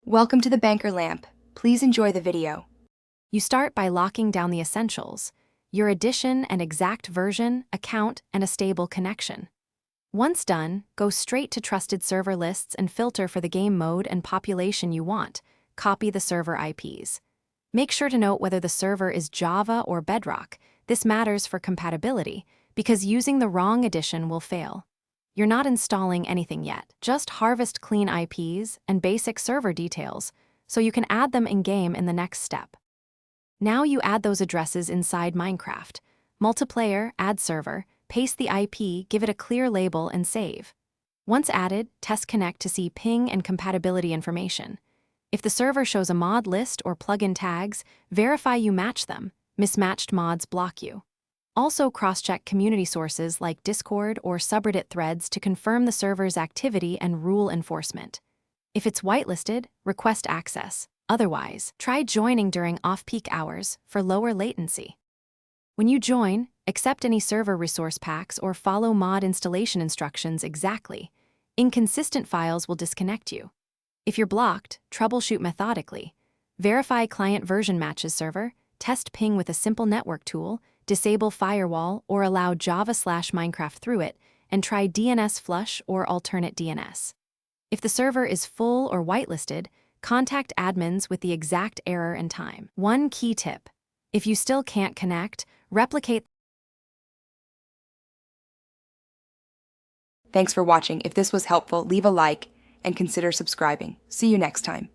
Welcome to the Banker Lamp. Please enjoy the video. You start by locking down the essentials: your edition and exact version, account, and a stable connection. Once done, go straight to trusted server lists and filter for the game mode and population you want. Copy the server IPs. Make sure to note whether the server is Java or Bedrock. This matters for compatibility, because using the wrong edition will fail. You're not installing anything yet. Just harvest clean IPs and basic server details, so you can add them in-game in the next step. Now you add those addresses inside Minecraft. Multiplayer, add server, paste the IP, give it a clear label, and save. Once added, test connect to see ping and compatibility information. If the server shows a mod list or plugin tags, verify you match them. Mismatched mods block you. Also cross-check community sources like Discord or subreddit threads to confirm the server's activity and rule enforcement. If it's whitelisted, request access. Otherwise, try joining during off-peak hours for lower latency. When you join, accept any server resource packs or follow mod installation instructions exactly. Inconsistent files will disconnect you. If you're blocked, troubleshoot methodically. Verify client version matches server, test ping with a simple network tool, disable firewall or allow Java/Minecraft through it, and try DNS flush or alternate DNS. If the server is full or whitelisted, contact admins with the exact error and time. One key tip: if you still can't connect, replicate. Thanks for watching. If this was helpful, leave a like and consider subscribing. See you next time.